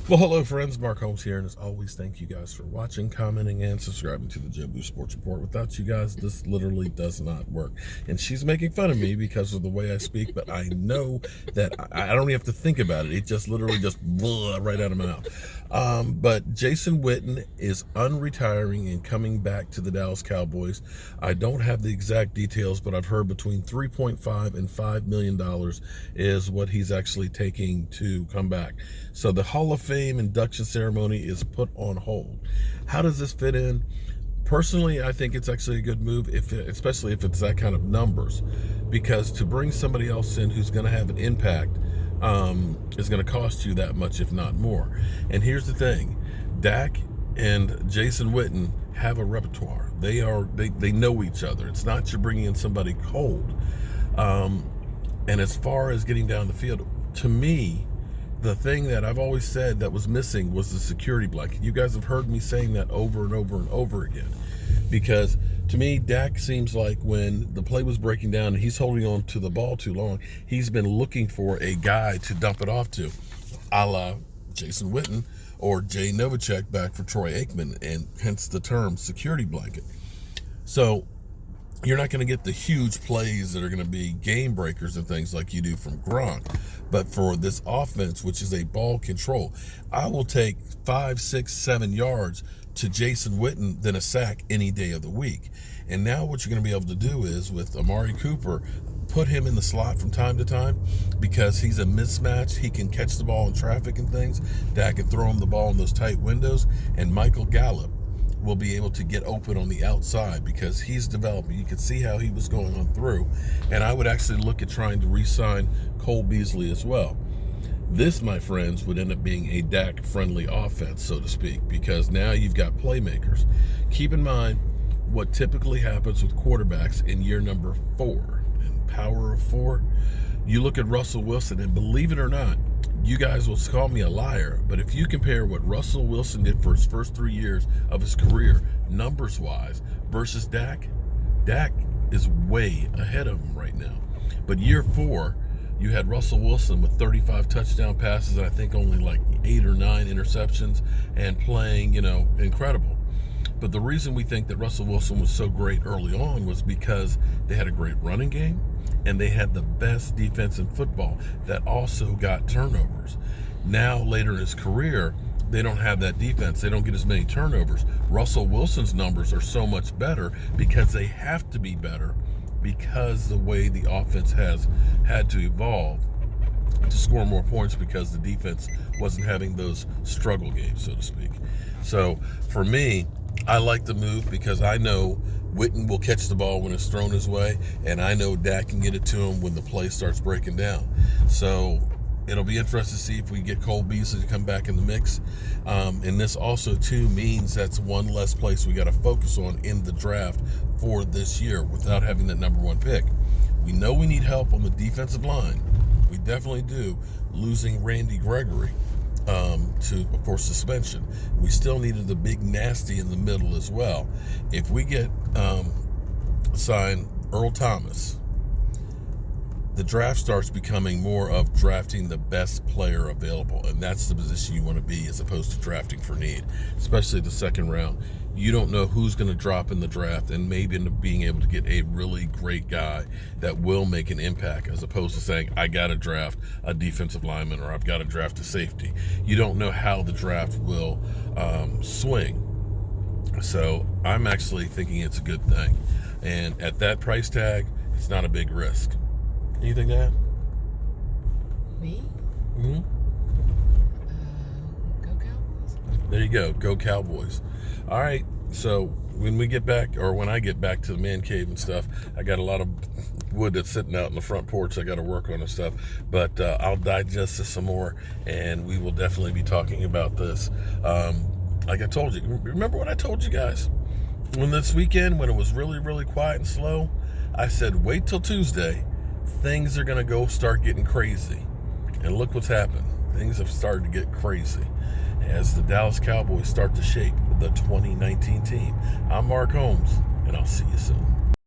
Well, hello, friends. Mark Holmes here, and as always, thank you guys for watching, commenting, and subscribing to the JetBlue Sports Report. Without you guys, this literally does not work. And she's making fun of me because of the way I speak, but I know that I don't even have to think about it. It just literally just right out of my mouth. But Jason Witten is unretiring and coming back to the Dallas Cowboys. I don't have the exact details, but I've heard between $3.5 and $5 million is what he's actually taking to come back. So the Hall of Fame induction ceremony is put on hold. How does this fit in? Personally, I think it's actually a good move, especially if it's that kind of numbers, because to bring somebody else in who's going to have an impact is going to cost you that much, if not more. And here's the thing: Dak and Jason Witten have a repertoire. They know each other. It's not you're bringing in somebody cold. And as far as getting down the field, to me, the thing that I've always said that was missing was the security blanket. You guys have heard me saying that over and over and over again, because to me, Dak seems like when the play was breaking down and he's holding on to the ball too long, he's been looking for a guy to dump it off to, a la Jason Witten or Jay Novacek back for Troy Aikman, and hence the term security blanket. So you're not going to get the huge plays that are going to be game breakers and things like you do from Gronk. But for this offense, which is a ball control, I will take 5, 6, 7 yards to Jason Witten than a sack any day of the week. And now what you're going to be able to do is, with Amari Cooper, put him in the slot from time to time, because he's a mismatch. He can catch the ball in traffic and things. Dak can throw him the ball in those tight windows. And Michael Gallup will be able to get open on the outside because he's developing. You can see how he was going on through. And I would actually look at trying to re-sign Cole Beasley as well. This, my friends, would end up being a Dak-friendly offense, so to speak, because now you've got playmakers. Keep in mind what typically happens with quarterbacks in year number 4. And power of 4, you look at Russell Wilson, and believe it or not, you guys will call me a liar, but if you compare what Russell Wilson did for his first 3 years of his career, numbers-wise, versus Dak, Dak is way ahead of him right now. But year 4, you had Russell Wilson with 35 touchdown passes, and I think only like 8 or 9 interceptions, and playing, incredible. But the reason we think that Russell Wilson was so great early on was because they had a great running game, and they had the best defense in football that also got turnovers. Now, later in his career, they don't have that defense. They don't get as many turnovers. Russell Wilson's numbers are so much better because they have to be better, because the way the offense has had to evolve to score more points, because the defense wasn't having those struggle games, so to speak. So for me, I like the move because I know Witten will catch the ball when it's thrown his way, and I know Dak can get it to him when the play starts breaking down. So it'll be interesting to see if we get Cole Beasley to come back in the mix. And this also, too, means that's one less place we got to focus on in the draft for this year without having that number 1 pick. We know we need help on the defensive line. We definitely do, losing Randy Gregory to, of course, suspension. We still needed the big nasty in the middle as well. If we get signed Earl Thomas, the draft starts becoming more of drafting the best player available, and that's the position you want to be, as opposed to drafting for need, especially the second round. You don't know who's going to drop in the draft, and maybe end up being able to get a really great guy that will make an impact, as opposed to saying, I got to draft a defensive lineman or I've got to draft a safety. You don't know how the draft will swing. So I'm actually thinking it's a good thing. And at that price tag, it's not a big risk. Anything to add? Me? Mm-hmm. Go Cowboys. There you go. Go Cowboys. All right. So when we get back, or when I get back to the man cave and stuff, I got a lot of wood that's sitting out in the front porch I got to work on and stuff. But I'll digest this some more, and we will definitely be talking about this. Like I told you, remember what I told you guys? When this weekend, when it was really, really quiet and slow, I said, wait till Tuesday. Things are going to start getting crazy. And look what's happened. Things have started to get crazy as the Dallas Cowboys start to shape the 2019 team. I'm Mark Holmes, and I'll see you soon.